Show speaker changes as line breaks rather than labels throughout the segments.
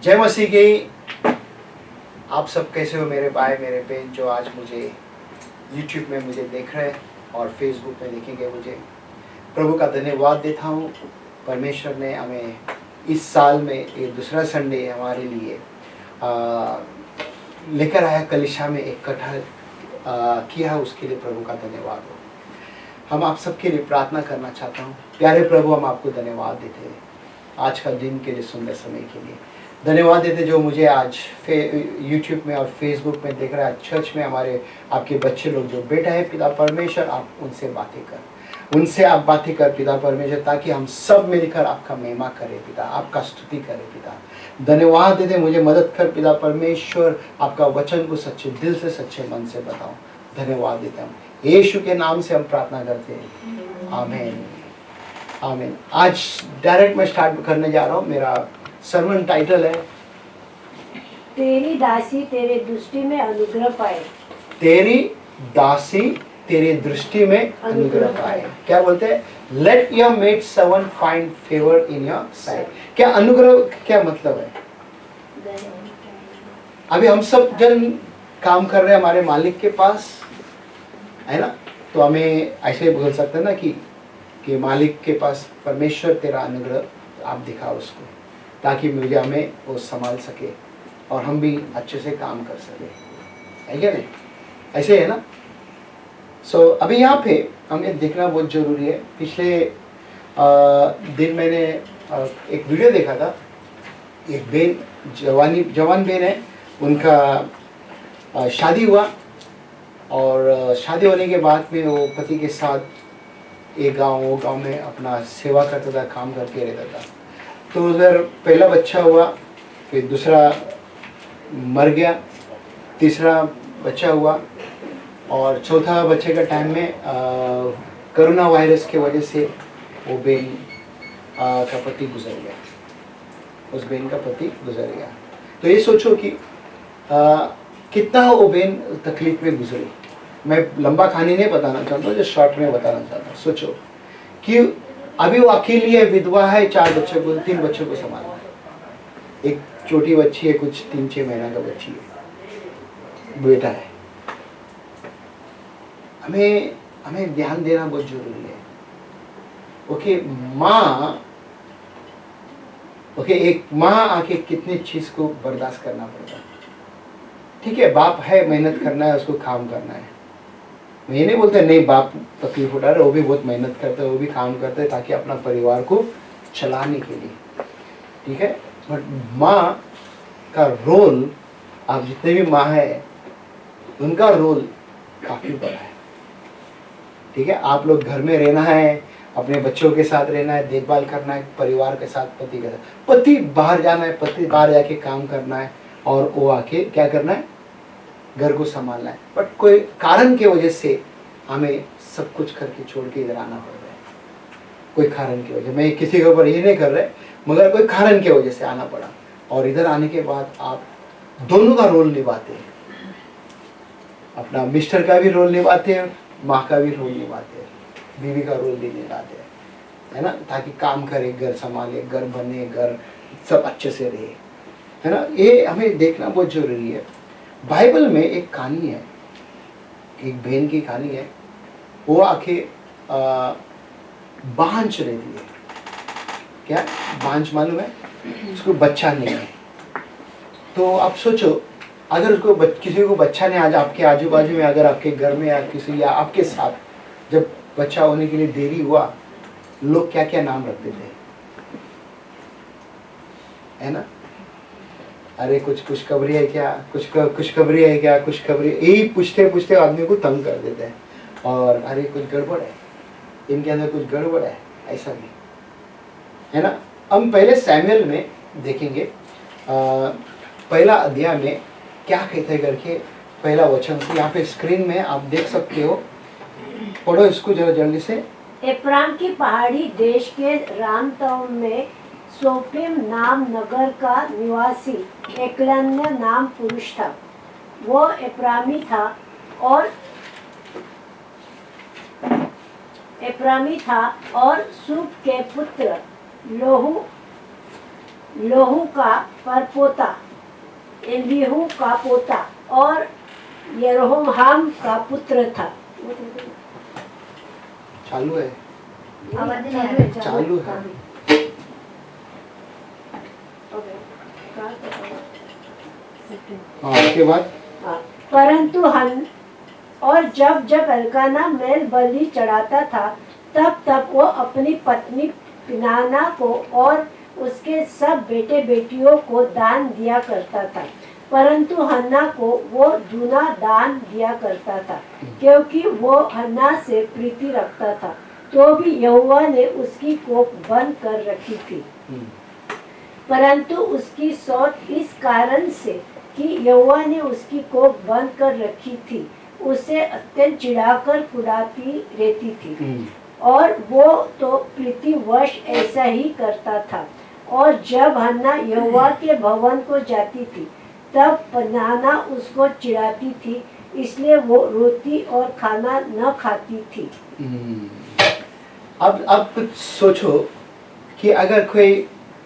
जय मसीह की। आप सब कैसे हो मेरे भाई मेरे बहन जो आज मुझे YouTube में मुझे देख रहे हैं और Facebook में देखेंगे। मुझे प्रभु का धन्यवाद देता हूँ। परमेश्वर ने हमें इस साल में ये दूसरा संडे हमारे लिए लेकर आया, कलीसिया में इकट्ठा किया, उसके लिए प्रभु का धन्यवाद हो। हम आप सबके लिए प्रार्थना करना चाहता हूँ। प्यारे प्रभु, हम आपको धन्यवाद देते हैं आज का दिन के लिए, सुंदर समय के लिए धन्यवाद देते जो मुझे आज YouTube में और Facebook में देख रहा है। चर्च में हमारे आपके बच्चे लोग जो बेटा है, पिता परमेश्वर आप उनसे बातें कर, उनसे आप बातें कर पिता परमेश्वर, ताकि हम सब मिलकर आपका महिमा करें पिता, आपका स्तुति करें पिता। धन्यवाद देते, मुझे मदद कर पिता परमेश्वर, आपका वचन को सच्चे दिल से सच्चे मन से बताओ। धन्यवाद देते हम यीशु के नाम से हम प्रार्थना करते हैं, आमीन आमीन। आज डायरेक्ट मैं स्टार्ट करने जा रहा हूँ। मेरा सर्मन टाइटल है
तेरी दासी तेरे दृष्टि में अनुग्रह पाए।
तेरी दासी तेरी दृष्टि में अनुग्रह पाए। क्या बोलते हैं? Let your maid servant find favour in your site. क्या अनुग्रह क्या मतलब है? अभी हम सब जन काम कर रहे हैं हमारे मालिक के पास, है ना? तो हमें ऐसे बोल सकते हैं ना कि मालिक के पास परमेश्वर तेरा अनुग्रह आप दिखाओ उसको, ताकि मुझे हमें वो संभाल सके और हम भी अच्छे से काम कर सके, है क्या नहीं? ऐसे है ना? अभी यहाँ पे हमें देखना बहुत ज़रूरी है। पिछले दिन मैंने एक वीडियो देखा था। एक बहन, जवान बहन है, उनका शादी हुआ और शादी होने के बाद में वो पति के साथ एक वो गांव में अपना सेवा करता था, काम करके रहता था। तो उधर पहला बच्चा हुआ, फिर दूसरा मर गया, तीसरा बच्चा हुआ और चौथा बच्चे का टाइम में कोरोना वायरस के वजह से वो बहन का पति गुजर गया। उस बहन का पति गुजर गया। तो ये सोचो कि कितना वो बहन तकलीफ में गुजरी। मैं लंबा कहानी नहीं बताना चाहता, जो शॉर्ट में बताना चाहता हूँ। सोचो कि अभी वो अकेली है, विधवा है, 3 बच्चों को संभालना है। एक छोटी बच्ची है, कुछ 3-6 महीना का बच्ची है, बेटा है। हमें ध्यान देना बहुत जरूरी है। एक माँ आके कितनी चीज को बर्दाश्त करना पड़ता है। ठीक है, बाप है, मेहनत करना है, उसको काम करना है। मैं ये नहीं बोलता नहीं बाप तकलीफ उठा रहे, वो भी बहुत मेहनत करते हैं, वो भी काम करते हैं ताकि अपना परिवार को चलाने के लिए। ठीक है, बट माँ का रोल, आप जितने भी माँ है उनका रोल काफी बड़ा है। ठीक है, आप लोग घर में रहना है, अपने बच्चों के साथ रहना है, देखभाल करना है, परिवार के साथ पति के साथ। पति बाहर जाना है, पति बाहर जाके काम करना है और वो आके क्या करना है? घर को संभालना है। बट कोई कारण की वजह से हमें सब कुछ करके छोड़ के इधर आना पड़ रहा है। कोई कारण की वजह, मैं किसी के ऊपर ये नहीं कर रहे, मगर कोई कारण की वजह से आना पड़ा। और इधर आने के बाद आप दोनों का रोल निभाते हैं, अपना मिस्टर का भी रोल निभाते हैं, माँ का भी रोल निभाते हैं, बीवी का रोल भी निभाते हैं, है ना? ताकि काम करे, घर संभाले, घर बने, घर सब अच्छे से रहे, है ना? ये हमें देखना बहुत जरूरी है। बाइबल में एक कहानी है, एक बहन की कहानी है। वो आके बांझ रहती है। क्या बांझ मालूम है? उसको बच्चा नहीं है। तो आप सोचो, अगर उसको किसी को बच्चा नहीं, आज आपके आजू बाजू में, अगर आपके घर में या किसी या आपके साथ जब बच्चा होने के लिए देरी हुआ, लोग क्या क्या नाम रखते थे, है ना? अरे कुछ खुशखबरी है क्या, खुशखबरी है क्या, खुशखबरी, यही पूछते पूछते आदमी को तंग कर देते हैं। और अरे कुछ गड़बड़ है, इनके अंदर कुछ गड़बड़ है, ऐसा नहीं, है ना? हम पहले सैमुएल में देखेंगे, पहला अध्याय में क्या कहते हैं करके, पहला वचन से यहाँ पे स्क्रीन में आप देख सकते हो। पढ़ो इसको जरा जल्दी से।
एफ्राइम की पहाड़ी देश के रामतौम में सोफिम नाम नगर का निवासी एकलन्य नाम पुरुष था। वो एफ्रामी था और सूप के पुत्र लोहू लोहू का परपोता, एलीहू का पोता और यरोहाम का पुत्र था।
चालू है।
आवाज नहीं आ रही।
चालू है। हाँ, उसके बाद
परंतु हन और जब जब एल्काना मेल बलि चढ़ाता था, तब तब वो अपनी पत्नी पिनाना को और उसके सब बेटे बेटियों को दान दिया करता था। परंतु हन्ना को वो दूना दान दिया करता था, क्योंकि वो हन्ना से प्रीति रखता था। तो भी यहोवा ने उसकी कोख बंद कर रखी थी। परंतु उसकी सौत इस कारण से कि यहोवा ने उसकी कोख बंद कर रखी थी, उसे अत्यंत चिढ़ाकर कुढ़ाती रहती थी। और वो तो प्रीतिवश ऐसा ही करता था। और जब हन्ना यहोवा के भवन को जाती थी, तब पनाना उसको चिढ़ाती थी, इसलिए वो रोटी और खाना न खाती थी।
अब कुछ सोचो कि अगर कोई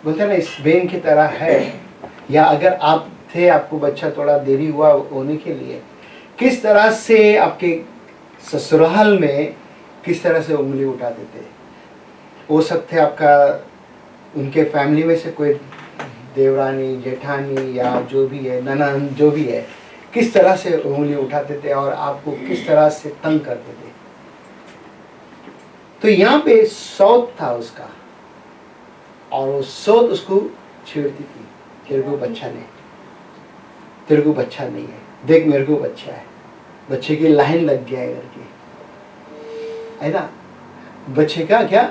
बोलते ना इस बेन की तरह है, या अगर आप थे, आपको बच्चा थोड़ा देरी हुआ होने के लिए, किस तरह से आपके ससुराल में किस तरह से उंगली उठाते थे। हो सकते आपका उनके फैमिली में से कोई देवरानी, जेठानी या जो भी है, ननन जो भी है, किस तरह से उंगली उठाते थे और आपको किस तरह से तंग करते थे। तो यहाँ पे सौत था उसका, और वो सौत उसको छेड़ती थी, तेरे को बच्चा नहीं, तेरे को बच्चा नहीं है, देख मेरे को बच्चा है, बच्चे की लाइन लग गया है करके, है ना। बच्चे का क्या,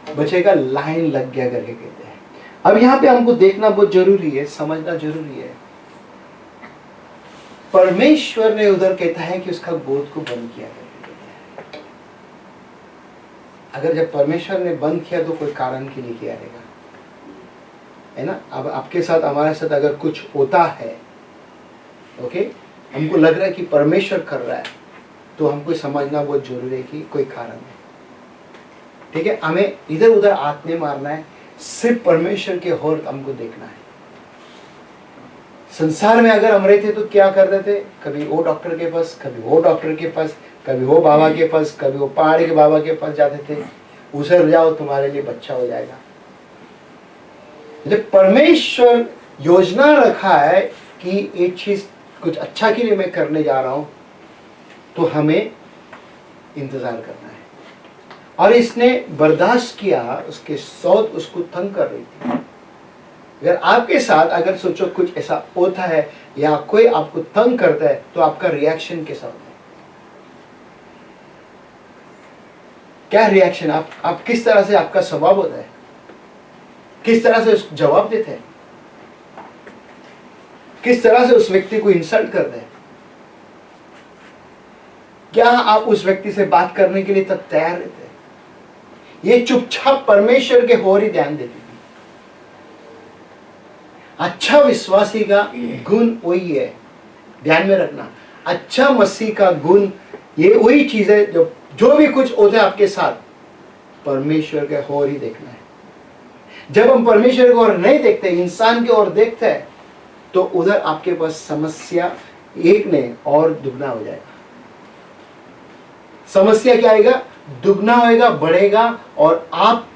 बच्चे का लाइन लग गया करके कहते हैं। अब यहाँ पे हमको देखना बहुत जरूरी है, समझना जरूरी है। परमेश्वर ने उधर कहता है कि उसका गोद को बंद किया करके कहते हैं। अगर जब परमेश्वर ने बंद किया तो कोई कारण के लिए किया रहेगा, है ना। अब आपके साथ, हमारे साथ अगर कुछ होता है, ओके, हमको लग रहा है कि परमेश्वर कर रहा है, तो हमको समझना बहुत जरूरी है कि कोई कारण है। ठीक है, हमें इधर उधर हाथ नहीं मारना है, सिर्फ परमेश्वर के होर हमको देखना है। संसार में अगर हम रहते तो क्या करते थे, कभी वो डॉक्टर के पास, कभी वो डॉक्टर के पास, कभी वो बाबा के पास, कभी वो पहाड़ के बाबा के पास जाते थे, उसे जाओ तुम्हारे लिए बच्चा हो जाएगा। जब परमेश्वर योजना रखा है कि एक चीज कुछ अच्छा के लिए मैं करने जा रहा हूं, तो हमें इंतजार करना है। और इसने बर्दाश्त किया, उसके सौत उसको तंग कर रही थी। अगर आपके साथ अगर सोचो कुछ ऐसा होता है या कोई आपको तंग करता है, तो आपका रिएक्शन कैसा होता है, क्या रिएक्शन, आप किस तरह से आपका स्वभाव होता है, किस तरह से उसको जवाब देते हैं, किस तरह से उस व्यक्ति को इंसल्ट करते हैं। क्या आप उस व्यक्ति से बात करने के लिए तब तैयार रहते हैं। ये चुपचाप परमेश्वर के होर ही ध्यान देती थी। अच्छा विश्वासी का गुण वही है, ध्यान में रखना। अच्छा मसीह का गुण ये वही चीज है, जो भी कुछ होता है आपके साथ, परमेश्वर के होर ही देखना है। जब हम परमेश्वर की ओर नहीं देखते, इंसान की ओर देखते हैं, तो उधर आपके पास समस्या एक नहीं और दुगना हो जाएगा। समस्या क्या आएगा, दुगना होएगा, बढ़ेगा। और आप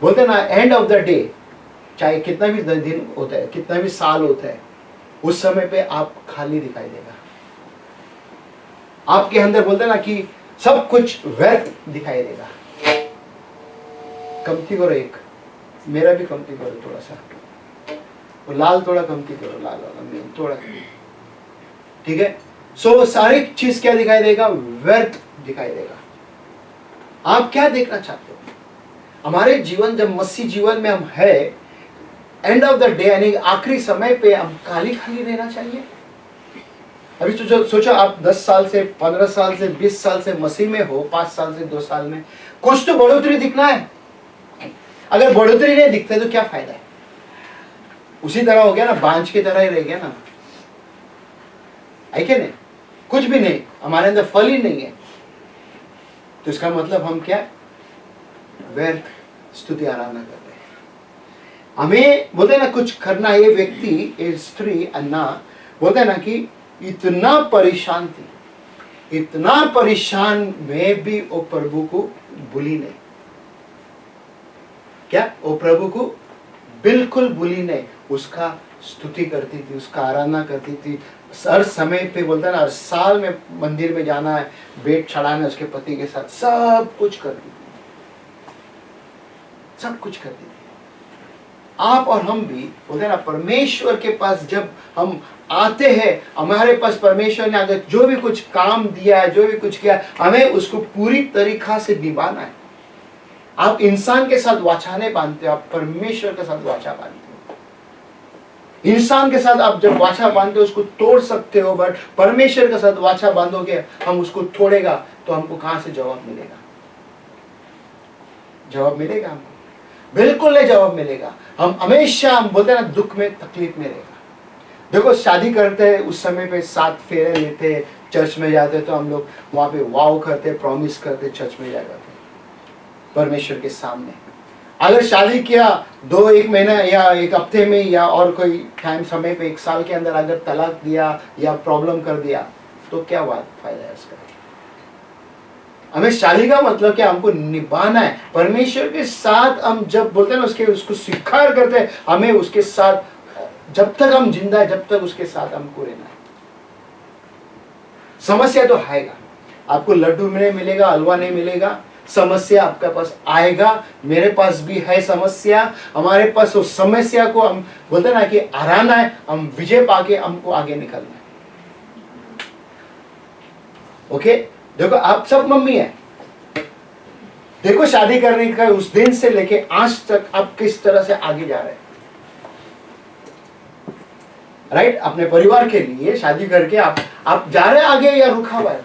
बोलते ना, एंड ऑफ द डे, चाहे कितना भी दिन होता है, कितना भी साल होता है, उस समय पे आप खाली दिखाई देगा। आपके अंदर बोलते ना कि सब कुछ व्यर्थ दिखाई देगा। कमती करो, एक मेरा भी कमती करो थोड़ा सा, और लाल थोड़ा कमती करो, लाल वाला थोड़ा, ठीक है। सो सारी चीज क्या दिखाई देगा, व्यर्थ दिखाई देगा। आप क्या देखना चाहते हो, हमारे जीवन जब मसीह जीवन में हम है, एंड ऑफ द डे यानी आखिरी समय पे हम खाली खाली रहना चाहिए। अभी सोचो आप 10 साल से, 15 साल से, 20 साल से मसीह में हो, 5 साल से 2 साल में, कुछ तो बढ़ोतरी दिखना है। अगर बढ़ोतरी नहीं दिखते तो क्या फायदा है, उसी तरह हो गया ना, बांझ की तरह ही रह गया ना, है क्या नहीं, कुछ भी नहीं, हमारे अंदर फल ही नहीं है। तो इसका मतलब हम क्या, व्यर्थ स्तुति आराधना करते हैं। हमें बोलते हैं ना कुछ करना, ये व्यक्ति, ये स्त्री अन्ना बोलते हैं ना कि इतना परेशान थी, इतना परेशान में भी वो प्रभु को भूली नहीं। क्या वो प्रभु को बिल्कुल भूली नहीं, उसका स्तुति करती थी, उसका आराधना करती थी हर समय पे। बोलता है ना, हर साल में मंदिर में जाना है, बेट चढ़ाना उसके पति के साथ, सब कुछ करती थी, सब कुछ करती थी। आप और हम भी बोलते हैं ना, परमेश्वर के पास जब हम आते हैं, हमारे पास परमेश्वर ने अगर जो भी कुछ काम दिया है, जो भी कुछ किया, हमें उसको पूरी तरीका से निभाना है। आप इंसान के साथ वाचा नहीं बांधते हो, आप परमेश्वर के साथ वाचा बांधते हो। इंसान के साथ आप जब वाचा बांधते हो उसको तोड़ सकते हो, बट परमेश्वर के साथ वाचा बांधोगे, हम उसको तोड़ेगा तो हमको कहां से जवाब मिलेगा? जवाब मिलेगा हमको? बिल्कुल नहीं जवाब मिलेगा। हम हमेशा, हम बोलते हैं ना, दुख में तकलीफ में रहेगा। देखो शादी करते हैं उस समय पे 7 फेरे लेते, चर्च में जाते, तो हम लोग वहां पे वाव करते, प्रॉमिस करते, चर्च में जा जाते परमेश्वर के सामने। अगर शादी किया 1 महीना या 1 हफ्ते में या और कोई टाइम समय पे 1 साल के अंदर अगर तलाक दिया या प्रॉब्लम कर दिया, तो क्या बात फायदा है उसका? हमें शादी का मतलब क्या? हमको निभाना है परमेश्वर के साथ। हम जब बोलते हैं ना उसको स्वीकार करते हैं, हमें उसके साथ जब तक हम जिंदा है, जब तक उसके साथ हमको रहना है। समस्या तो आएगा, आपको लड्डू नहीं मिलेगा, हलवा नहीं मिलेगा, समस्या आपके पास आएगा, मेरे पास भी है समस्या। हमारे पास उस समस्या को हम बोलते हैं ना कि हराना है, हम विजय पाके हमको आगे निकलना है। ओके, देखो आप सब मम्मी है, देखो शादी करने का उस दिन से लेके आज तक आप किस तरह से आगे जा रहे हैं, राइट? अपने परिवार के लिए शादी करके आप जा रहे हैं आगे या रुका हुआ है?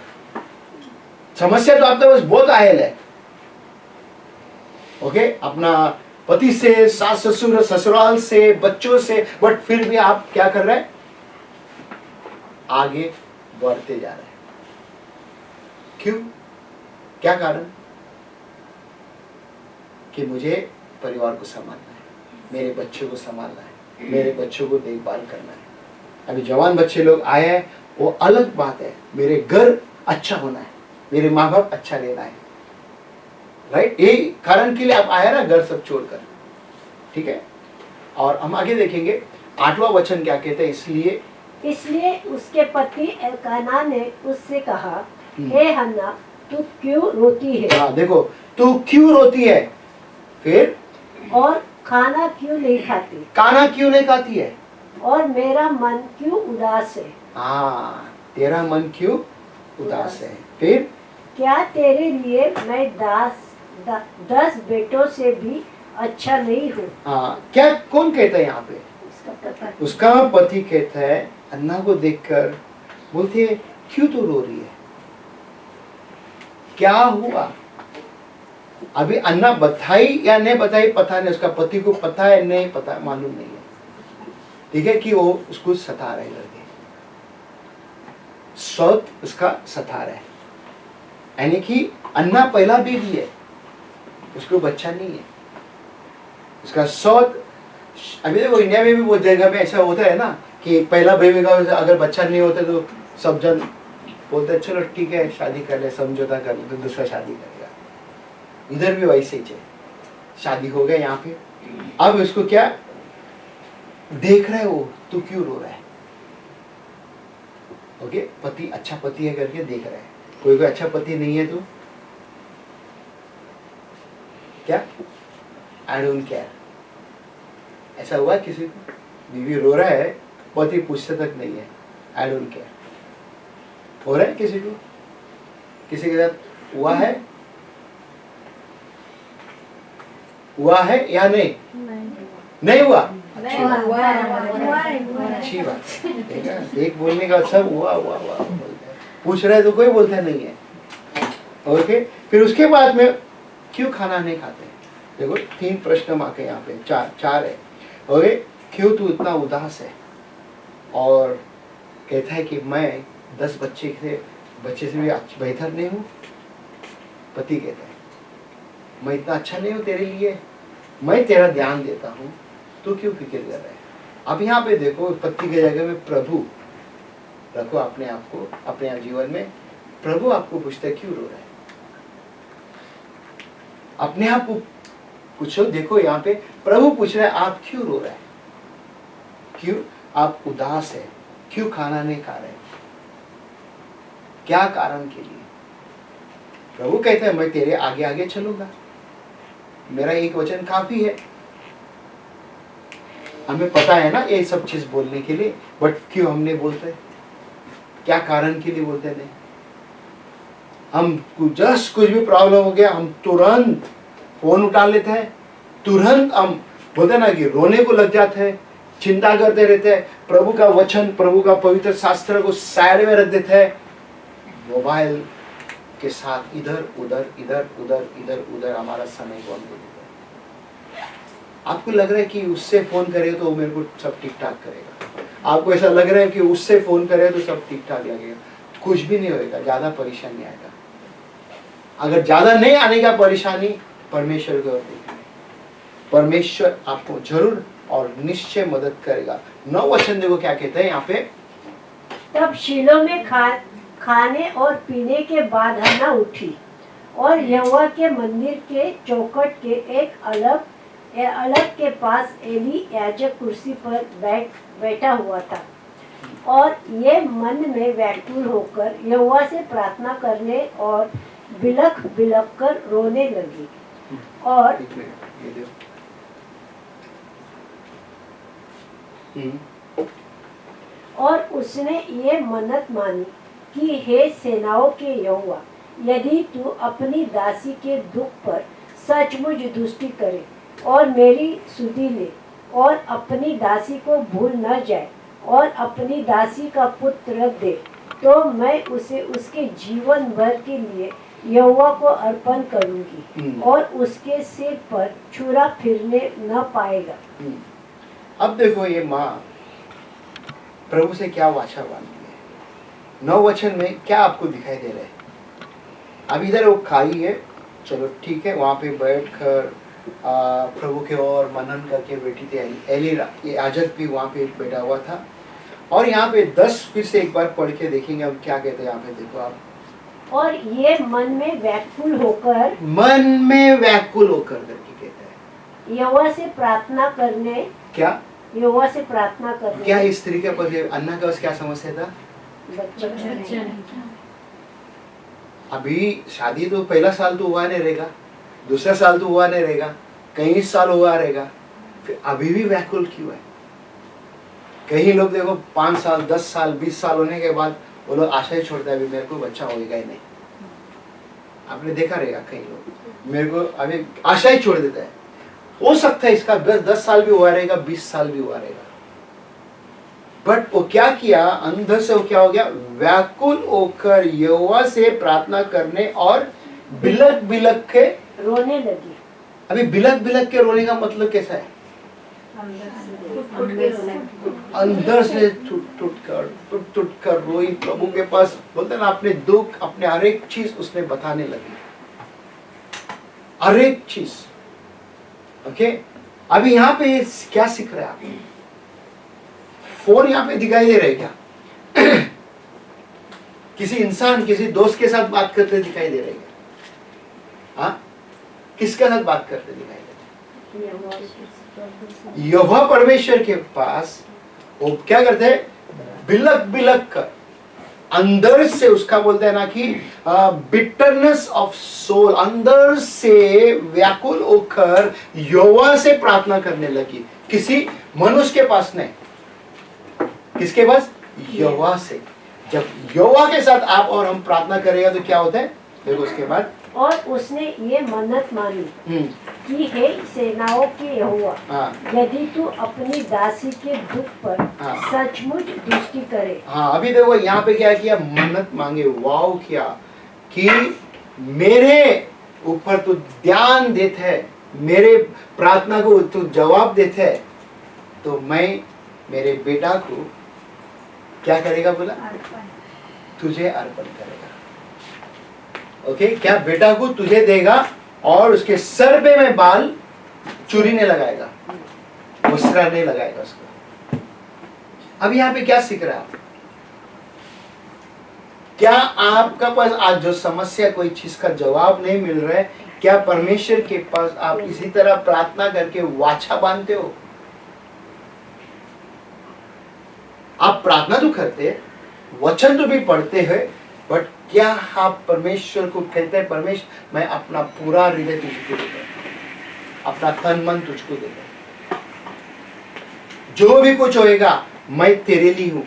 समस्या तो आपके पास बहुत आयल है। ओके, अपना पति से, सास ससुर, ससुराल से, बच्चों से, बट फिर भी आप क्या कर रहे हैं? आगे बढ़ते जा रहे हैं। क्यों? क्या कारण? कि मुझे परिवार को संभालना है, मेरे बच्चों को संभालना है, मेरे बच्चों को देखभाल करना है। अभी जवान बच्चे लोग आए हैं, वो अलग बात है, मेरे घर अच्छा होना है, मेरे माँ बाप अच्छा रहना है, राइट? ये कारण के लिए आप आए ना, घर सब छोड़कर, ठीक है? और हम आगे देखेंगे 8वां वचन क्या कहते हैं। इसलिए
उसके पति एल्काना ने उससे कहा, हे हन्ना, तू क्यों रोती है?
हाँ, देखो, तू क्यों रोती है? फिर
और खाना क्यों नहीं खाती?
खाना क्यों नहीं खाती है?
और मेरा मन क्यों उदास है?
हाँ, तेरा मन क्यों उदास है? फिर
क्या तेरे लिए मैं 10 बेटों से भी अच्छा नहीं हूँ?
हाँ, क्या कौन कहता है यहाँ पे? उसका पति कहता है, अन्ना को देखकर बोलती है, क्यों तू रो रही है? क्या हुआ? अभी अन्ना बताई या नहीं बताई पता नहीं, उसका पति को पता है नहीं पता, मालूम नहीं है, ठीक है, कि वो उसको सता रहे लड़के, सौत उसका सता रहे, यानी कि अन्ना पहला बेबी है, उसको बच्चा नहीं है, उसका सौत। अभी देखो इंडिया में भी वो जगह पे ऐसा होता है ना कि पहला बेबी का अगर बच्चा नहीं होता तो सब जन बोलते चलो ठीक है शादी कर ले, समझौता कर ले, तो दूसरा शादी करेगा। इधर भी वैसे ही है, शादी हो गया यहाँ पे, अब उसको क्या देख रहा है वो, तू क्यों रो रहा है? ओके, पति अच्छा पति है करके देख रहा है। कोई अच्छा पति नहीं है तो क्या? I don't care. ऐसा हुआ किसी को? बीवी रो रहा है, पति पूछते तक नहीं है, आई डोंट केयर। हो रहा है किसी को? किसी के साथ हुआ है? हुआ है या नहीं? नहीं हुआ। अच्छी बात, एक बोलने का सब हुआ हुआ हुआ पूछ रहे तो कोई बोलता नहीं है। ओके, फिर उसके बाद में क्यों खाना नहीं खाते? देखो 3 प्रश्न मार्क है यहाँ पे, चार है। ओके, क्यों तू इतना उदास है? और कहता है कि मैं 10 बच्चे से भी बेहतर नहीं हूँ। पति कहता है मैं इतना अच्छा नहीं हूँ तेरे लिए, मैं तेरा ध्यान देता हूँ, तो क्यों फिक्र कर रहे हैं? अब यहाँ पे देखो, पत्नी की जगह में प्रभु रखो अपने आप को, अपने आप जीवन में। प्रभु आपको पूछता है क्यों रो रहे हैं? अपने आप को पूछो। देखो यहाँ पे प्रभु पूछ रहे हैं आप क्यों रो रहे हैं? क्यों आप उदास है? क्यों खाना नहीं खा रहे? क्या कारण के लिए? प्रभु कहते हैं मैं तेरे आगे आगे चलूंगा, मेरा एक वचन काफी है। हमें पता है ना ये सब चीज बोलने के लिए, बट क्यों हम नहीं बोलते? क्या कारण के लिए बोलते नहीं? हम जस्ट कुछ भी प्रॉब्लम हो गया हम तुरंत फोन उठा लेते हैं, तुरंत हम बोलते ना कि रोने को लग जाते हैं, चिंता करते रहते हैं, प्रभु का वचन, प्रभु का पवित्र शास्त्र को साइड में रख देते हैं, मोबाइल के साथ इधर उधर इधर उधर इधर उधर हमारा समय को हम दे देते हैं। आपको लग रहा है कि उससे फोन करे तो मेरे को सब ठीक ठाक करेगा, आपको ऐसा लग रहा है कि उससे फोन करे तो सब ठीक ठाक लगेगा, कुछ भी नहीं होगा, ज्यादा परेशानी आएगा। अगर ज्यादा नहीं आने का परेशानी, परमेश्वर की ओर देखिए, परमेश्वर आपको जरूर और निश्चय मदद करेगा। 9 वचन देखो क्या कहते हैं यहाँ पे।
तब शीलो में खाने और पीने के बाद हन्ना उठी और यहोवा के मंदिर के चौखट के एक अलग के पास एली याजक कुर्सी पर बैठा हुआ था, और ये मन में व्याकुल होकर यहोवा से प्रार्थना करने और बिलख बिलख कर रोने लगी। और उसने ये मन्नत मानी कि हे सेनाओं के यहोवा, यदि तू अपनी दासी के दुख पर सचमुच दृष्टि करे और मेरी सुधि ले और अपनी दासी को भूल न जाए और अपनी दासी का पुत्र दे, तो मैं उसे उसके जीवन भर के लिए यहोवा को अर्पण करूंगी और उसके सिर पर छुरा फिरने न पाएगा।
अब देखो ये माँ प्रभु से क्या वाचा बांधती है। 9 वचन में क्या आपको दिखाई दे रहा है? अब इधर वो खाई है, चलो ठीक है, वहां पे बैठ कर प्रभु के और मनन करके बैठी थी एली, ये याजक भी वहां पे बैठा हुआ था। और यहाँ पे 10 फिर से एक बार पढ़ के देखेंगे अब क्या कहते हैं यहाँ पे, देखो आप।
और ये मन में व्याकुल होकर
करके कहते हैं
यहोवा से प्रार्थना करने।
क्या
यहोवा से प्रार्थना करने।
क्या इस तरीके पर अन्ना का क्या समस्या था?
बच्चा
अभी शादी तो पहला साल तो हुआ नहीं रहेगा, दूसरा साल तो हुआ नहीं रहेगा, कई साल हुआ रहेगा, फिर अभी भी व्याकुल क्यों है? कई लोग देखो 5 साल 10 साल 20 साल होने के बाद वो लोग आशा ही छोड़ता है, अभी मेरे को बच्चा होएगा ही नहीं। आपने देखा रहेगा कई लोग मेरे को अभी आशा ही छोड़ देता है। हो सकता है इसका 10 साल भी हुआ रहेगा, 20 साल भी हुआ रहेगा, बट वो क्या किया, अंदर से वो क्या हो गया, व्याकुल होकर यहोवा से प्रार्थना करने और बिलख बिलख के
रोने लगी।
अभी बिलख बिलख के रोने का मतलब कैसा है? अंदर से टूट कर रोई, प्रभु के पास बोलते ना अपने दुख, अपने हर एक चीज उसने बताने लगी, हर एक चीज। ओके, अभी यहाँ पे क्या सीख रहे हैं आप? फोन यहाँ पे दिखाई दे रहे क्या? किसी इंसान किसी दोस्त के साथ बात करते दिखाई दे रहे क्या? हाँ, किसके साथ बात करते दिखाई दे रहे? यहोवा परमेश्वर के पास वो क्या करते हैं, बिलख बिलख कर अंदर से, उसका बोलते हैं ना कि बिटरनेस ऑफ सोल, अंदर से व्याकुल होकर यहोवा से प्रार्थना करने लगी। किसी मनुष्य के पास नहीं, किसके पास? यहोवा से। जब यहोवा के साथ आप और हम प्रार्थना करेगा तो क्या होता है, देखो उसके बाद।
और उसने ये मन्नत मानी कि हे सेनाओं के यहोवा, यदि तू अपनी दासी के दुख पर सचमुच दृष्टि करे। हाँ, अभी देखो यहाँ पे क्या किया, मन्नत मांगे, वाव किया कि मेरे ऊपर तू ध्यान देते है, मेरे प्रार्थना को तू जवाब देते है, तो मैं मेरे बेटा को क्या करेगा, बोला तुझे अर्पण करेगा। ओके, क्या बेटा को तुझे देगा और उसके सर पे मैं बाल चूरी नहीं लगाएगा।
वस्त्र नहीं लगाएगा उसको। अब यहाँ पे क्या सीख रहा है आप? क्या आपका पास आज जो समस्या कोई चीज का जवाब नहीं मिल रहा है, क्या परमेश्वर के पास आप इसी तरह प्रार्थना करके वाचा बांधते हो? आप प्रार्थना तो करते हैं, वचन तो भी पढ़ते हैं, बट क्या आप परमेश्वर को कहते हैं परमेश्वर मैं अपना पूरा हृदय तुझको देता हूं, अपना तन मन तुझको देता हूं, जो भी कुछ होएगा मैं तेरे लिए हूं।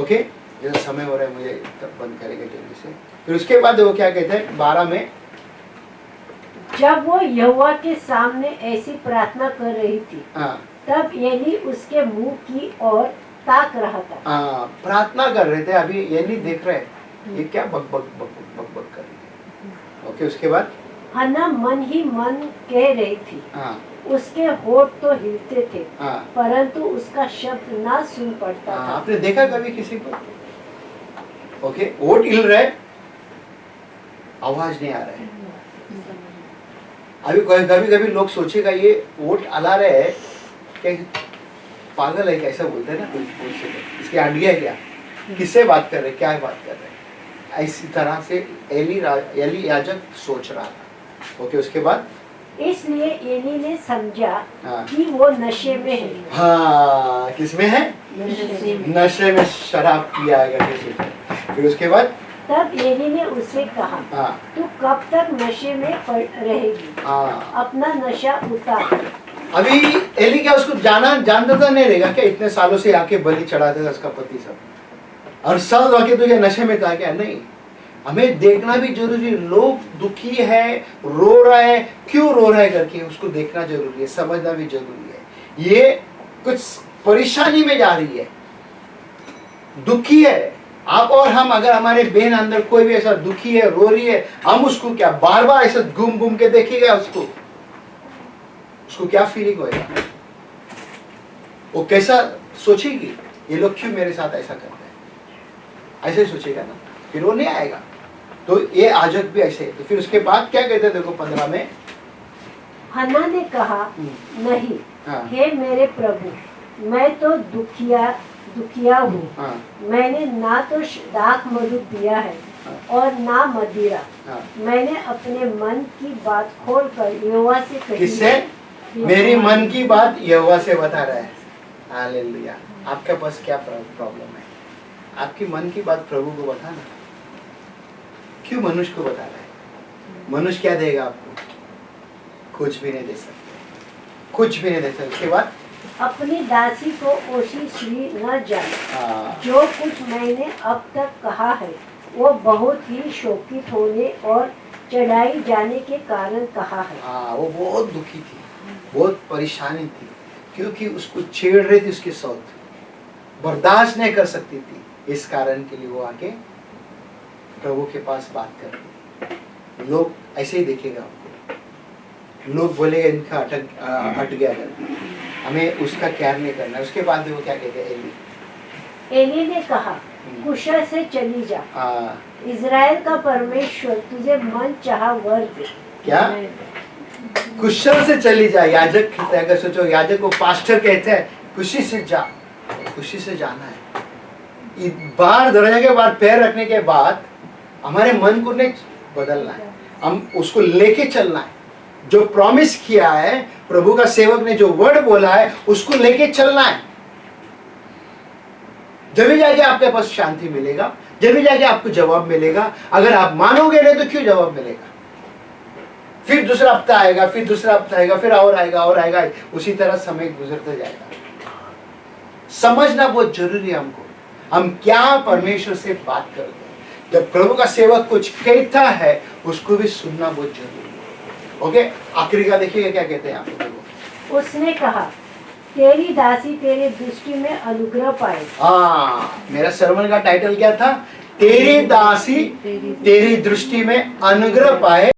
ओके, जैसा समय हो रहा है मुझे बंद करेगा जल्दी से। फिर उसके बाद वो क्या कहते हैं 12 में,
जब वो यहोवा के सामने ऐसी प्रार्थना कर रही थी,
हाँ
तब एली उसके मुंह की ओर ताक रहा था।
प्रार्थना कर रहे थे, अभी ये नहीं देख रहे ये क्या बक बक बक बक बक कर रही है। ओके, उसके बाद
हन्ना मन ही मन कह रही थी,
हाँ
उसके होठ तो हिलते थे,
हाँ
परंतु उसका शब्द ना सुन पड़ता था।
आपने देखा कभी किसी को? ओके, होठ हिल रहा है, आवाज नहीं आ रहा है। अभी कभी कभी लोग सोचेगा ये होठ हला रहे है क्या, पागल है कैसा बोलते हैं ना, कोई बोल सके इसकी आइडिया है क्या, किससे बात कर रहे, क्या बात कर रहे, इसी तरह से एली याजक सोच रहा था। ओके, उसके बाद
इसलिए एली ने समझा
हाँ।
कि वो नशे में है।
हाँ, किसमें है? नशे में शराब पिया है करके सोचा। फिर उसके बाद
तब एली ने उसे कहा,
हाँ
तू कब तक नशे में रहेगी?
हाँ,
अपना नशा उतार।
अभी एली क्या उसको जानता था नहीं रहेगा क्या, इतने सालों से आके बलि चढ़ाते था उसका पति सब, और सब आके तुझे नशे में था क्या? नहीं, हमें देखना भी जरूरी है, लोग दुखी है, रो रहा है, क्यों रो रहा है करके उसको देखना जरूरी है, समझना भी जरूरी है। ये कुछ परेशानी में जा रही है, दुखी है, आप और हम, अगर हमारे बहन अंदर कोई भी ऐसा दुखी है, रो रही है, हम उसको क्या बार बार ऐसा घूम घूम के देखेगा, उसको क्या फीलिंग होएगा? वो कैसा सोचेगी, ये लोग क्यों मेरे साथ ऐसा करते हैं, ऐसे सोचेगा ना, फिर वो नहीं आएगा। तो ये याजक भी ऐसे। तो फिर उसके बाद क्या कहते हैं देखो 15 में,
हन्ना ने कहा, नहीं
हाँ।
हे मेरे प्रभु, मैं तो दुखिया हूँ।
हाँ
मैंने ना तो दाख मधु पिया है और ना मदिरा।
हाँ।
मैंने अपने मन की बात खोल कर यहोवा से कही।
किससे? मेरी मन की बात यहोवा से बता रहा है। हालेलुया। आपके पास क्या प्रॉब्लम है? आपकी मन की बात प्रभु को बताना। क्यों मनुष्य को बता रहा है? मनुष्य क्या देगा आपको? कुछ भी नहीं दे सकते, कुछ भी नहीं दे सकते। उसके बाद
अपनी दासी को ओशीश्री न जान। जो कुछ मैंने अब तक कहा है वो बहुत ही शोकित होने और चढ़ाई जाने के कारण कहा है।
वो बहुत दुखी थी, बहुत परेशानी थी, क्योंकि उसको छेड़ रही थी, उसकी सौत बर्दाश्त नहीं कर सकती थी। इस कारण के लिए वो आके प्रभु के पास बात कर रही। लोग ऐसे ही देखेगा आपको, लोग बोलेगा इनका हट गया करके, हमें उसका केयर नहीं करना। उसके बाद वो क्या कहते हैं,
एली ने कहा, कुशल से चली जा। इज़राइल का परमेश्वर तुझे मन चाहा वर दे। क्या? कुशल से चली जा। याजक कहते हैं, अगर सोचो याजक को पास्टर कहते हैं, खुशी से जा, खुशी से जाना है। बाहर दरवाजे के बाहर पैर रखने के बाद हमारे मन को नहीं बदलना है, हम उसको लेके चलना है। जो प्रॉमिस किया है प्रभु का सेवक ने, जो वर्ड बोला है, उसको लेके चलना है। जब भी जाके आपके पास शांति मिलेगा, जब भी जाके आपको जवाब मिलेगा। अगर आप मानोगे नहीं तो क्यों जवाब मिलेगा? फिर दूसरा हफ्ता आएगा, फिर दूसरा हफ्ता आएगा, फिर और आएगा और आएगा, उसी तरह समय गुजरते जाएगा। समझना बहुत जरूरी है हमको, हम क्या परमेश्वर से बात करते हैं। जब प्रभु का सेवक कुछ कहता है उसको भी सुनना बहुत जरूरी है। ओके, आखिरी का देखिएगा क्या कहते हैं आप। उसने कहा, तेरी दासी तेरी दृष्टि में अनुग्रह पाए।
मेरा सर्मन का टाइटल क्या था? तेरी दासी तेरी दृष्टि में अनुग्रह पाए।